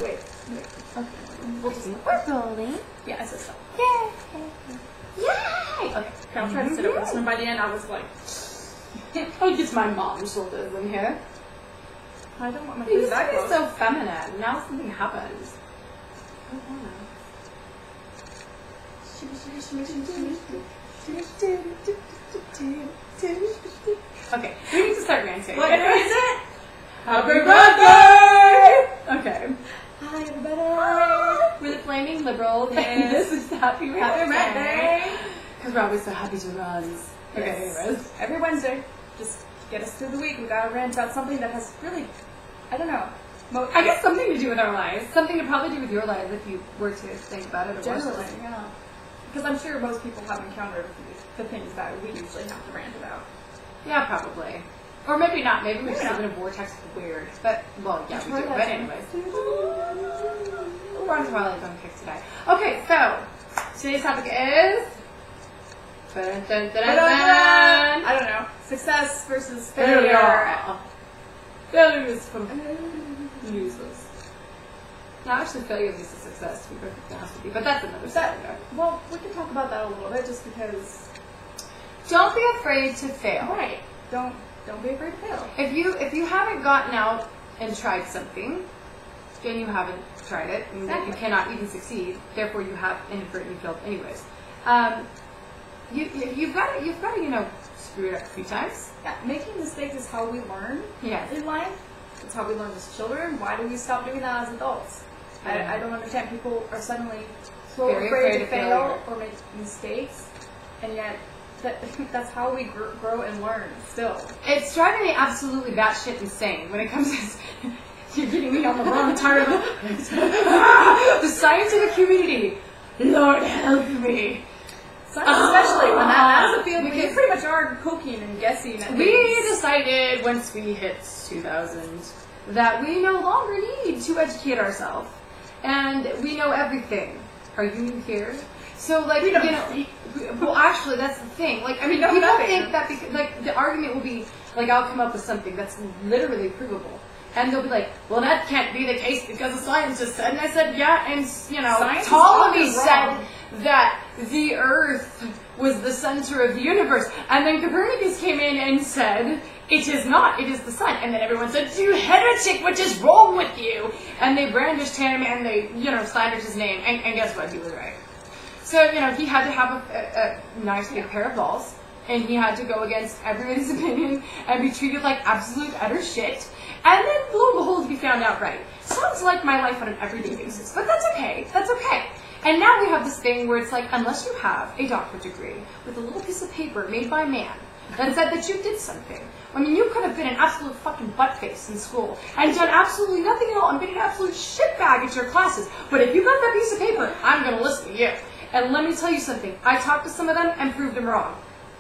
wait. Okay. We'll just we're rolling. Yeah, I said so. Yay! Yay! Okay, I'll try to sit over this one. By the end, I was like, I'll get my mom's shoulders in here. I don't want my You face used that to be close. so feminine. Now something happens. Okay, we need to start ranting. What is it? Happy birthday! Okay. Hi, everybody. We're the Flaming Liberals, and Yes. this is Happy Birthday. Because we're always so happy to run. Okay, Yes. anyways. Every Wednesday, just get us through the week. We gotta rant about something that has really, I don't know. I guess something to do with our lives. Something to probably do with your lives if you were to think about it. Or Generally, watch it. yeah. Because I'm sure most people have encountered the things that we usually have to rant about. Yeah, probably. Or maybe not. Maybe we Maybe just not. live in a vortex of weird. But, well, yeah, we do. Twilight But Zone. anyways. We're on Twilight Zone kick today. Okay, so, today's topic is... Dun, dun, dun, dun, dun. I don't know. Success versus failure. Failure is useless. No, actually, failure leads to success. To be perfectly honest with you. But that's another story. Well, we can talk about that a little bit just because... Don't be afraid to fail. Right. Don't be afraid to fail. If you haven't gotten out and tried something, then you haven't tried it, and Exactly. you cannot even succeed. Therefore, you have inadvertently failed anyways. You've got to screw it up a few times. Yeah, making mistakes is how we learn Yes. in life. It's how we learn as children. Why do we stop doing that as adults? I don't understand. People are suddenly so Very afraid afraid to of fail failure. or make mistakes, and yet that's how we grow and learn still. It's driving me absolutely batshit insane when it comes to... You're getting me on the wrong tire. The scientific community. Lord help me. Especially when that's a field Because we pretty much are cooking and guessing at we things. decided once we hit 2000 that we no longer need to educate ourselves. And we know everything. Are you new here? So, like, well, actually, that's the thing. Like, I mean, know people nothing. think that, because, like, the argument will be, like, I'll come up with something that's literally provable. And they'll be like, well, that can't be the case because the science just said. And I said, yeah, and, Science is Ptolemy often said wrong. that the Earth was the center of the universe. And then Copernicus came in and said, it is not, it is the sun. And then everyone said, you heretic, what is wrong with you? And they brandished him and they, slandered his name. And guess what? He was right. So, he had to have a nice big pair of balls. And he had to go against everyone's opinion and be treated like absolute utter shit. And then, lo and behold, he found out right. Sounds like my life on an everyday basis. But that's okay. That's okay. And now we have this thing where it's like, unless you have a doctorate degree with a little piece of paper made by man that said that you did something. I mean, you could have been an absolute fucking buttface in school and done absolutely nothing at all and been an absolute shitbag at your classes. But if you got that piece of paper, I'm going to listen to you. And let me tell you something. I talked to some of them and proved them wrong.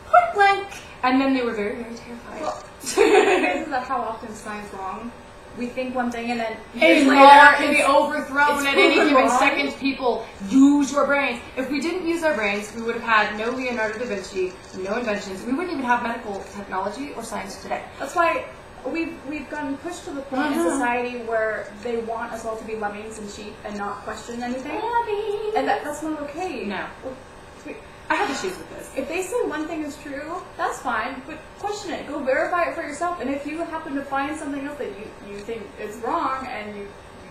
Point blank. And then they were very, very terrified. Well, isn't that how often science wrong? We think one thing and then years A later law can be overthrown it's at any proven given wrong. second. People, use your brains. If we didn't use our brains, we would have had no Leonardo da Vinci, no inventions. We wouldn't even have medical technology or science today. That's why we've gotten pushed to the point in society where they want us all to be lemmings and sheep and not question anything. And that's not okay. No. Wait, I have issues with this. if they say one thing is true, that's fine, but question it. Go verify it for yourself. And if you happen to find something else that you think is wrong and you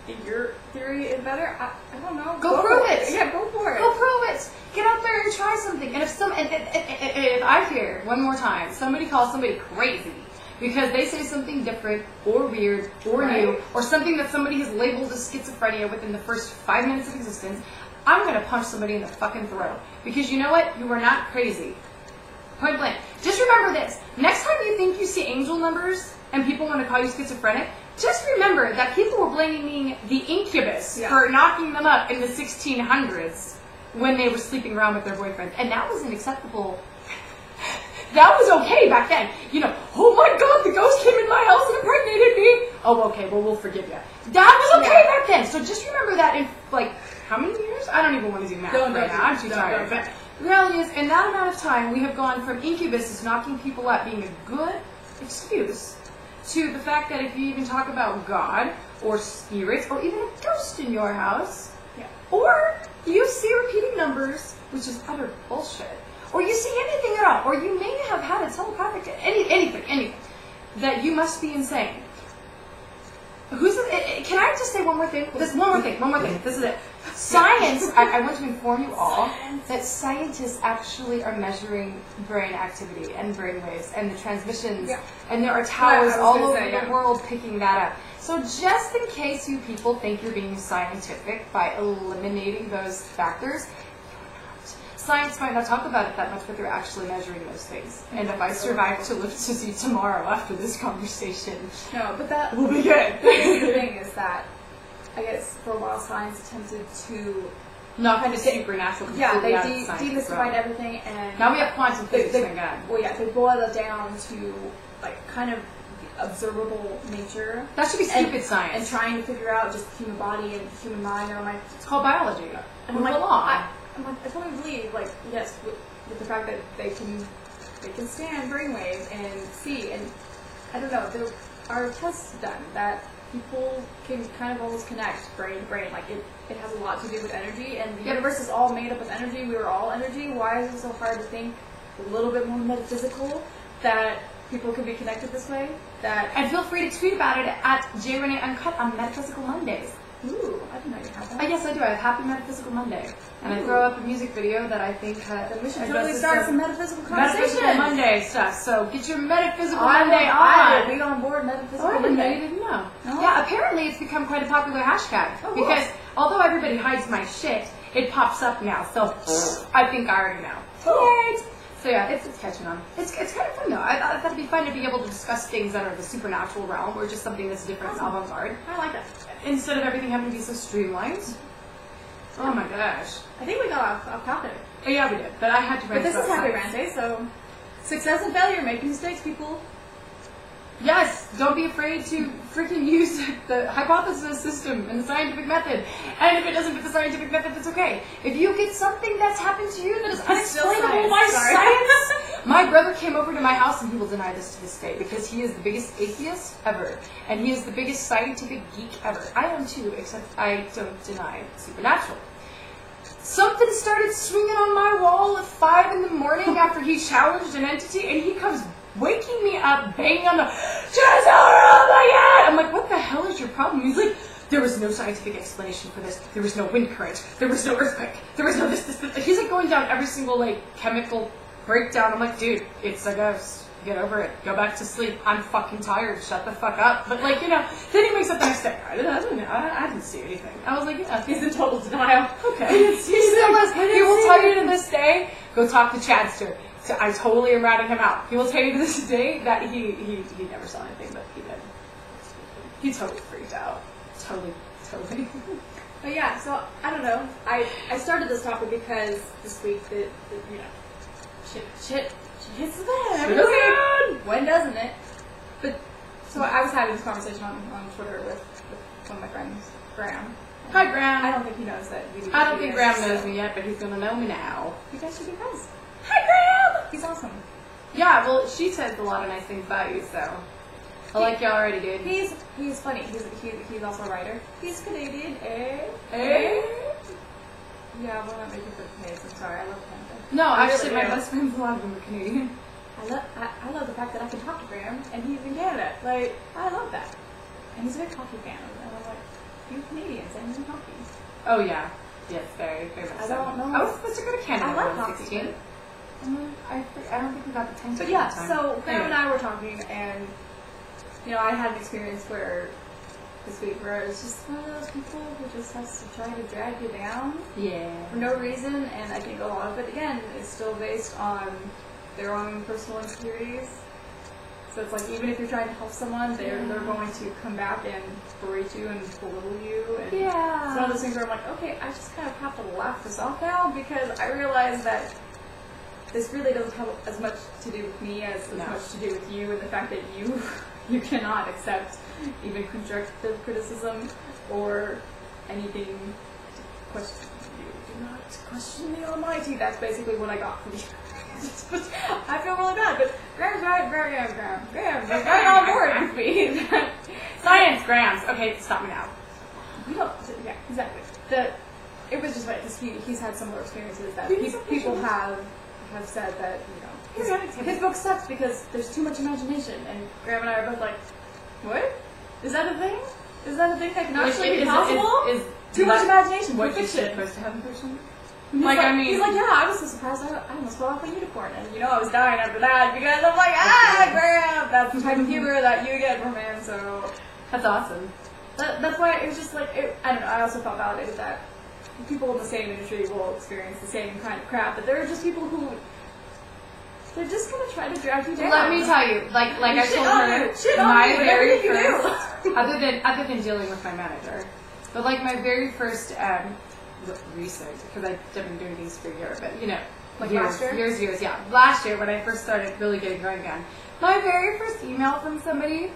think your theory is better, I don't know. Go prove it. Yeah, go for it. Go prove it. Get out there and try something. And if I hear one more time somebody calls somebody crazy because they say something different or weird or new or something that somebody has labeled as schizophrenia within the first 5 minutes of existence, I'm going to punch somebody in the fucking throat. Because you know what? You are not crazy. Point blank. Just remember this. Next time you think you see angel numbers and people want to call you schizophrenic, just remember that people were blaming the incubus for knocking them up in the 1600s when they were sleeping around with their boyfriends. And that was an acceptable... That was okay back then. Oh my God, the ghost came in my house and impregnated me. Oh, okay, well, we'll forgive you. That was okay back then. So just remember that in, how many years? I don't even want to do math right now. I'm too tired. But the reality is, in that amount of time, we have gone from incubuses knocking people up being a good excuse to the fact that if you even talk about God or spirits, or even a ghost in your house. Yeah. Or you see repeating numbers, which is utter bullshit. Or you see anything at all. Or you may have had a telepathic, anything, that you must be insane. Can I just say one more thing? One more thing. This is it. Science, I want to inform you all that scientists actually are measuring brain activity and brain waves and the transmissions. Yeah. And there are towers all over the world picking that up. So just in case you people think you're being scientific by eliminating those factors, science might not talk about it that much, but they're actually measuring those things. And if I survive to live to see tomorrow after this conversation, no, but that will be good. The thing is that, I guess, for a while, science attempted to not kind of supernatural. Yeah, they demystified everything, and now we have quantum physics. Thank God. Well, yeah, they boiled it down to like kind of observable nature. That should be stupid science. And trying to figure out just the human body and the human mind. And I'm like, it's called biology. And I'm like, I totally believe, like, yes, with the fact that they can scan brainwaves and see, and I don't know, there are tests done that people can kind of almost connect brain to brain. Like it has a lot to do with energy, and the universe is all made up of energy. We are all energy. Why is it so hard to think a little bit more metaphysical that people can be connected this way? And feel free to tweet about it at Renee Uncut on Metaphysical Mondays. Ooh, I didn't know you had that. Yes, I do. I have Happy Metaphysical Monday. And I throw up a music video that I think we should totally start some metaphysical conversation. Metaphysical Monday stuff. So get your Metaphysical Monday on. I will be on board Metaphysical Monday. I didn't know. No? Yeah, apparently it's become quite a popular hashtag. Oh, because although everybody hides my shit, it pops up now. So I think I already know. Yay! So yeah, it's catching on. It's kind of fun though. I thought it'd be fun to be able to discuss things that are the supernatural realm or just something that's different and avant-garde. I like that. Instead of everything having to be so streamlined. Oh my gosh. I think we got off topic. Oh yeah, we did. But I had to rant. But this is Happy Rant Day, so success and failure, making mistakes, people. Yes, don't be afraid to freaking use the hypothesis system and the scientific method. And if it doesn't fit the scientific method, that's okay. If you get something that's happened to you that is unexplainable by science. My brother came over to my house, and he will deny this to this day, because he is the biggest atheist ever. And he is the biggest scientific geek ever. I am too, except I don't deny supernatural. Something started swinging on my wall at 5 in the morning after he challenged an entity, and he comes waking me up, banging on the Jasara, oh my God! I'm like, what the hell is your problem? He's like, there was no scientific explanation for this. There was no wind current. There was no earthquake. There was no this. He's like going down every single like chemical breakdown. I'm like, dude, it's a ghost. Get over it. Go back to sleep. I'm fucking tired. Shut the fuck up. But like, then he wakes up the next day. I didn't see anything. I was like, yeah. He's in total denial. Okay. He still is. He will tell you to this day, go talk to Chadster. So I totally am ratting him out. He will tell you to this day that he never saw anything, but he did. He totally freaked out. Totally. But yeah, so I don't know. I started this topic because this week shit hits the fan every week. When doesn't it? But so I was having this conversation on Twitter with one of my friends, Graham. Hi, Graham. I don't think he knows that. I don't think Graham knows me yet, but he's gonna know me now. You guys should be friends. Hi, Graham! He's awesome. Yeah, well, she says a lot of nice things about you, so I like you already, dude. He's funny. He's also a writer. He's Canadian, eh? Yeah, we're not making good face. I'm sorry. I love Canada. No, actually, my best friends, a lot of them are Canadian. I love the fact that I can talk to Graham and he's in Canada. Like, I love that. And he's a big hockey fan. And I'm like, you Canadians and you hockey. Oh yeah. Yes, very much so. I don't know. I was supposed to go to Canada. I like hockey. 16. I don't think we got the time. But yeah, so Graham and I were talking, and I had an experience this week where it was just one of those people who just has to try to drag you down. Yeah. For no reason, and I think a lot of it, again, is still based on their own personal insecurities. So it's like, even if you're trying to help someone, they're going to come back and berate you and belittle you. And it's one of those things where I'm like, okay, I just kind of have to laugh this off now, because I realize that this really doesn't have as much to do with me as much to do with you, and the fact that you cannot accept even constructive criticism or anything to question. You do not question the Almighty. That's basically what I got from you. I feel really bad, but Graham's right. Graham on board with me. Science grams. Okay, stop me now. We don't. Yeah, exactly. It was just like he's had similar experiences that people have said that his book sucks because there's too much imagination, and Graham and I are both like, what? Is that a thing? Is that a thing that can actually be possible? Is too much imagination for what you fiction. supposed to have in fiction? He's like, yeah, I was so surprised I almost fell off a unicorn, and I was dying after that because I'm like, Graham, that's the type of humor that you get from him. So that's awesome. That's why it was just like I don't know. I also felt validated that people in the same industry will experience the same kind of crap. But there are just people who they're just gonna try to drag you down. Let me tell you, like I told her, my very first, other than dealing with my manager, but like my very first research, because I've been doing these for a year, but like years, yeah. Last year when I first started really getting going again, my very first email from somebody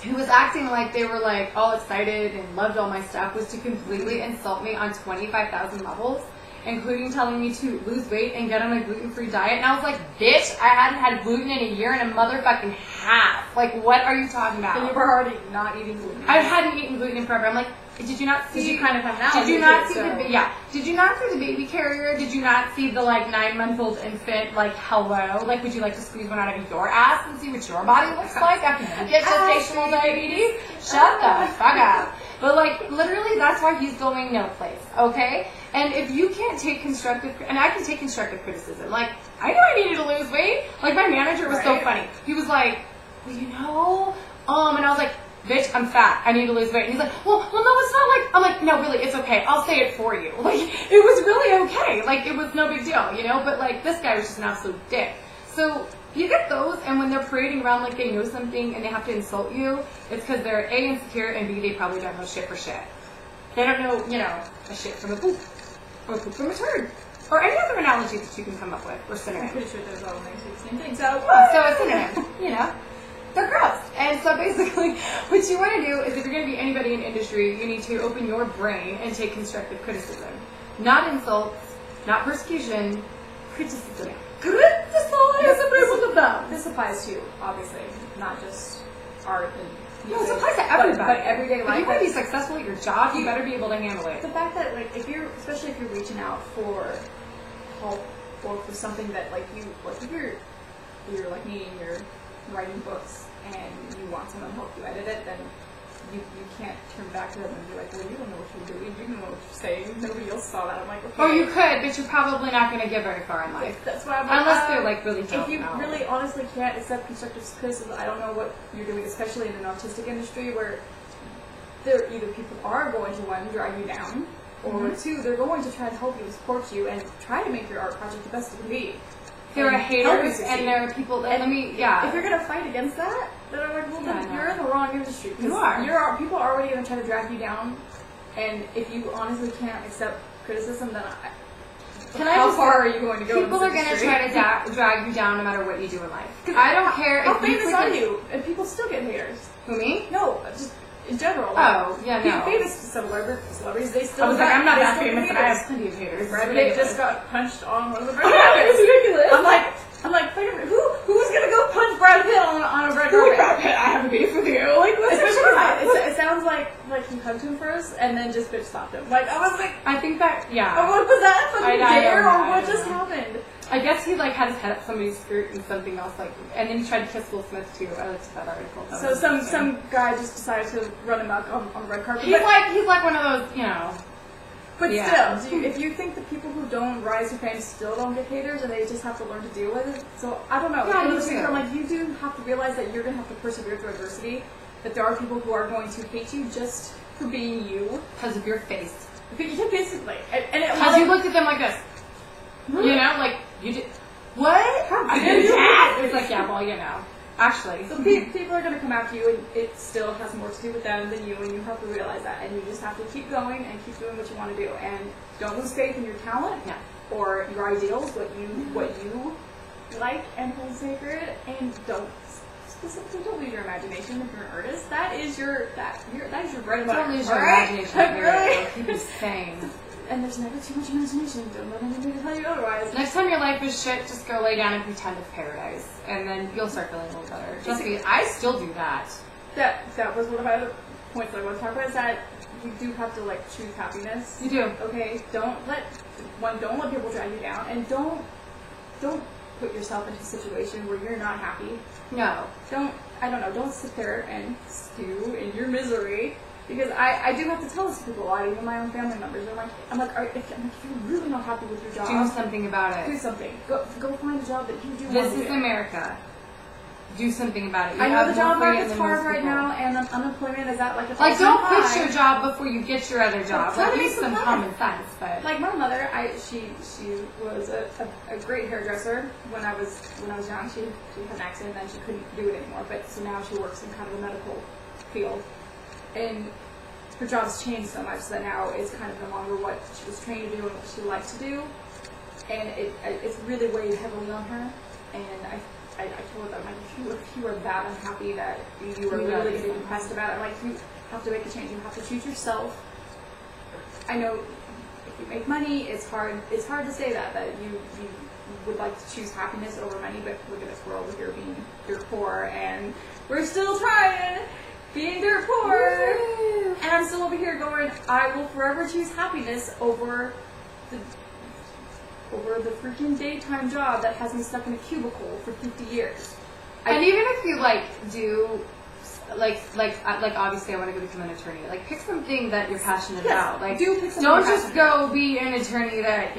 who was acting like they were like all excited and loved all my stuff was to completely insult me on 25,000 levels, including telling me to lose weight and get on a gluten-free diet. And I was like, bitch, I hadn't had gluten in a year and a motherfucking half. Like, what are you talking about? And you were already not eating gluten. I hadn't eaten gluten in forever. I'm like, did you not see? Did you kind of have now? Did you not see Did you not see the baby carrier? Did you not see the 9-month-old infant? Like, hello? Like, would you like to squeeze one out of your ass and see what your body looks like after you get gestational diabetes? Shut the fuck up. But literally, that's why he's going no place. Okay? And if you can't take constructive, and I can take constructive criticism. I knew I needed to lose weight. My manager was so funny. He was like, well, and I was like, bitch, I'm fat. I need to lose weight. And he's like, well, no, it's not I'm like, no, really, it's okay. I'll say it for you. It was really okay. It was no big deal, But this guy was just an absolute dick. So you get those, and when they're parading around like they know something and they have to insult you, it's because they're A, insecure, and B, they probably don't know shit for shit. They don't know, a shit from a poop, or a poop from a turd, or any other analogy that you can come up with, or synonym. I'm pretty sure those all make the same thing. So a synonym, They're gross. And so basically, what you want to do is if you're going to be anybody in industry, you need to open your brain and take constructive criticism. Not insults, not persecution, criticism. This applies to, obviously, not just art and music. No, it applies to everybody. But everyday life. If you want to be successful at your job, you better be able to handle it. The fact that, especially if you're reaching out for help or for something that, if you're like me and you're writing books and you want someone to help you edit it, then you can't turn back to them and be like, well, you don't know what you're doing, you don't know what you're saying, nobody else saw that. I'm like, okay. Or you could, but you're probably not going to get very far in life. That's why I'm like, unless they're really if you really honestly can't accept constructive criticism, I don't know what you're doing, especially in an artistic industry where either people are going to, one, drag you down, or two, they're going to try to help you and support you and try to make your art project the best it can be. There are haters and there are people that, if you're going to fight against that, then I'm like, well, then you're in the wrong industry. You are. People are already going to try to drag you down, and if you honestly can't accept criticism, then how far are you going to go? People are going to try to drag you down no matter what you do in life. I don't care how famous are you, and people still get haters. Who, me? No, just in general. Famous celebrities, they still. I was like, I'm not that famous, but I have plenty of haters. Brad Pitt just got punched on one of the red carpets. It's ridiculous. I'm like, wait a minute, who's gonna go punch Brad Pitt on a red carpet? Brad Pitt, I have a beef with you. It sounds like he hugged him first and then just bitch slapped him. I was like, I think that, was that fucking dare or what just happened? I guess he had his head up somebody's skirt and something else and then he tried to kiss Will Smith too. I looked at that article. So some guy just decided to run him up on the red carpet. He's like one of those, But still, if you think the people who don't rise to fame still don't get haters and they just have to learn to deal with it, so I don't know. Yeah, you do have to realize that you're going to have to persevere through adversity, that there are people who are going to hate you just for being you. Because of your face. Yeah, basically. Because you looked at them like this. You did. What? I did that! It's actually. So people are going to come after you, and it still has more to do with them than you, and you have to realize that, and you just have to keep going and keep doing what you want to do, and don't lose faith in your talent or your ideals, what you like and hold sacred, and don't lose your imagination. If you're an artist, that is your bread and butter. Don't lose your imagination. Really? Keep it sane. And there's never too much imagination. Don't let anybody tell you otherwise. Next time your life is shit, just go lay down and pretend it's paradise. And then you'll start feeling a little better. Trust me, I still do that. that was one of my other points I want to talk about, is that you do have to like choose happiness. You do. Okay, don't let people drag you down, and don't put yourself into a situation where you're not happy. No. Don't sit there and stew in your misery, because I do have to tell this to people a lot, even my own family members. I'm like, if you're really not happy with your job, do something about it. Do something. Go find a job that you do. This is America. Do something about it. I know the job market's hard right now, and unemployment is at like a like, don't quit your job before you get your other job. Like, use some common sense, but like my mother, she was a great hairdresser when I was young. She had an accident and she couldn't do it anymore. But so now she works in kind of a medical field, and her job's changed so much that now it's kind of no longer what she was trained to do and what she likes to do, and it's really weighed heavily on her. And I told them, like, if you are that unhappy that you are really getting depressed about it, like, you have to make a change. You have to choose yourself. I know if you make money, it's hard to say that you would like to choose happiness over money, but look at this world here being dirt poor, and we're still trying being dirt poor. Woo! And I'm still over here going, I will forever choose happiness over the freaking daytime job that has me stuck in a cubicle for 50 years. And even if you do, like obviously I want to go become an attorney. Like, pick something that you're passionate about. Like, don't just go be an attorney that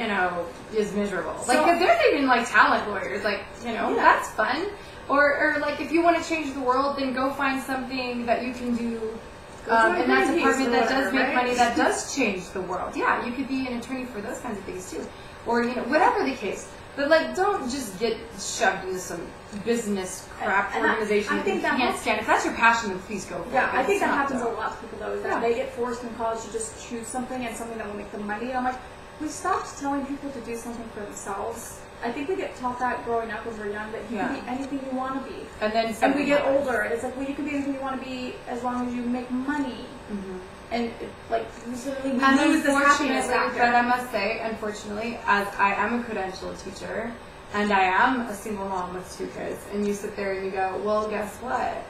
is miserable. Like, because there's even like talent lawyers. Like, that's fun. Or like, if you want to change the world, then go find something that you can do. In that department that does make money, that does change the world. Yeah, you could be an attorney for those kinds of things too. Or, whatever the case. But, like, don't just get shoved into some business crap organization that you can't stand. If that's your passion, then please go for it. Yeah, I think that happens a lot to people, though, is that they get forced in college to just choose something and something that will make them money. And I'm like, we stopped telling people to do something for themselves. I think we get taught that growing up when we're young, that you can be anything you want to be. And we get older, and it's like, well, you can be anything you want to be as long as you make money. Mm-hmm. And we lose this happiness factor. But I must say, unfortunately, as I am a credentialed teacher, and I am a single mom with 2 kids, and you sit there and you go, well, guess what?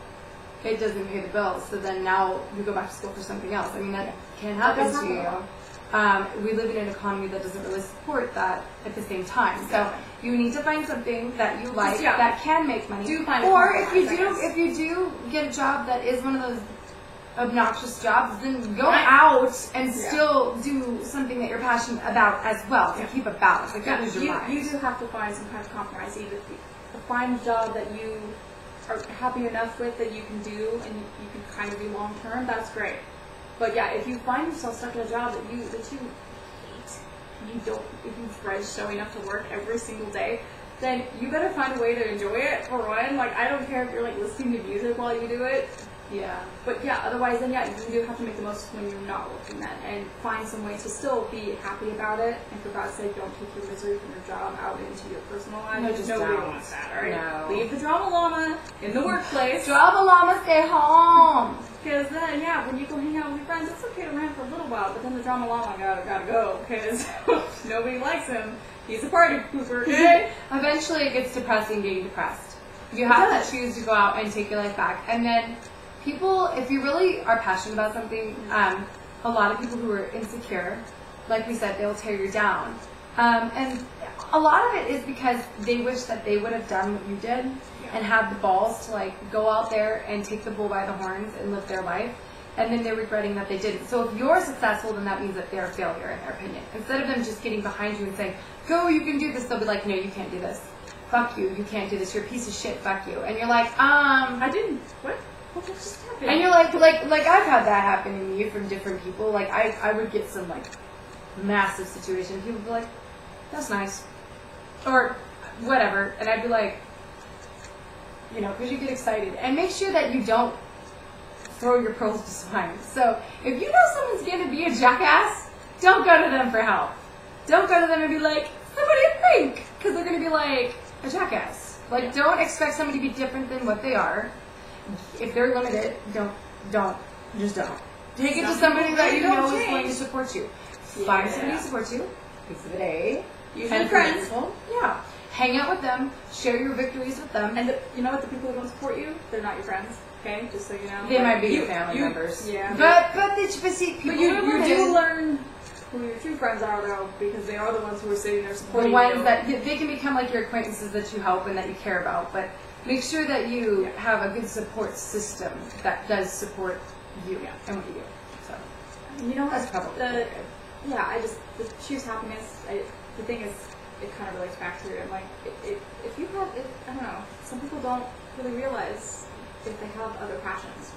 It doesn't pay the bills, so then now you go back to school for something else. I mean, that can happen to you. We live in an economy that doesn't really support that at the same time. So you need to find something that you like that can make money. Or if you do get a job that is one of those obnoxious jobs, then go out and still do something that you're passionate about as well to keep a balance. Like, don't lose your mind. You do have to find some kind of compromise. Either find a job that you are happy enough with that you can do and you can kind of do long term. That's great. But yeah, if you find yourself stuck in a job that you hate, if you dread showing up to work every single day, then you better find a way to enjoy it. For one, like, I don't care if you're like listening to music while you do it. Yeah. But yeah, otherwise then you do have to make the most when you're not working then, and find some way to still be happy about it, and for God's sake, don't take your misery from your job out into your personal life. No, just nobody don't. wants that, alright? No. Leave the drama llama in the workplace. Drama llama, stay home. Because then, when you go hang out with your friends, it's okay to rant for a little while, but then the drama llama gotta go, because nobody likes him. He's a party pooper, okay? Eventually it gets depressing getting depressed. You have to choose to go out and take your life back. And then people, if you really are passionate about something, a lot of people who are insecure, like we said, they'll tear you down. And a lot of it is because they wish that they would have done what you did and had the balls to like go out there and take the bull by the horns and live their life. And then they're regretting that they didn't. So if you're successful, then that means that they're a failure in their opinion. Instead of them just getting behind you and saying, go, you can do this, they'll be like, no, you can't do this. Fuck you, you can't do this, you're a piece of shit, fuck you. And you're like, I didn't, what just happened? And you're like I've had that happen to me from different people. Like, I would get some, like, massive situation. People would be like, that's nice. Or whatever. And I'd be like, because you get excited. And make sure that you don't throw your pearls to swine. So, if you know someone's going to be a jackass, don't go to them for help. Don't go to them and be like, somebody think. Because they're going to be like, a jackass. Like, don't expect somebody to be different than what they are. If they're limited, don't. Take it to somebody that you know is going to support you. Find somebody to support you. Piece of it, usually friends. Yeah. Hang out with them. Share your victories with them. And you know what? The people who don't support you, they're not your friends. Okay, just so you know. They might be your family members. Yeah. But see, people you do learn who your true friends are, though, because they are the ones who are sitting there supporting the ones you. that they can become like your acquaintances that you help and that you care about. But make sure that you have a good support system that does support you and what you do. So you know, that's probably good. Yeah, the choose happiness. The thing is, it kind of relates back to it. I'm like, if you have, I don't know, some people don't really realize if they have other passions.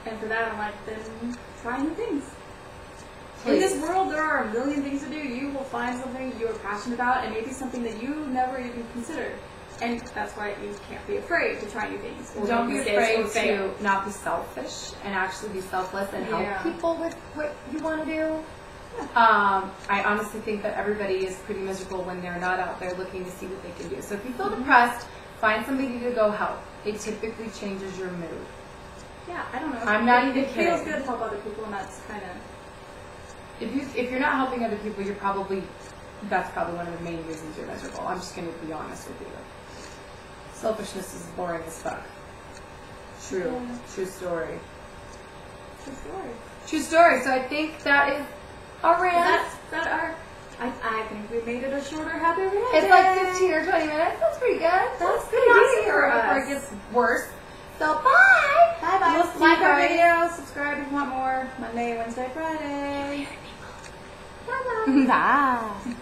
And for that, I'm like, then try new things. Please. In this world, there are a million things to do. You will find something you are passionate about, and maybe something that you never even considered. And that's why you can't be afraid to try new things. Don't be afraid to not be selfish and actually be selfless and help people with what you want to do. I honestly think that everybody is pretty miserable when they're not out there looking to see what they can do. So if you feel depressed, find somebody to go help. It typically changes your mood. Yeah, I don't know. I'm not even kidding. It feels good to help other people, and that's kind of... If you're not helping other people, that's probably one of the main reasons you're miserable. I'm just going to be honest with you. Selfishness is boring as fuck. True. Yeah. True story. True story. True story. So I think that is our rant. I think we made it a shorter happy rant. It's like 15 or 20 minutes. That's pretty good. That's pretty good for us. Before it gets worse. So bye. Bye bye. We'll see like you our guys. video. Subscribe if you want more. Monday, Wednesday, Friday. Bye bye. Bye.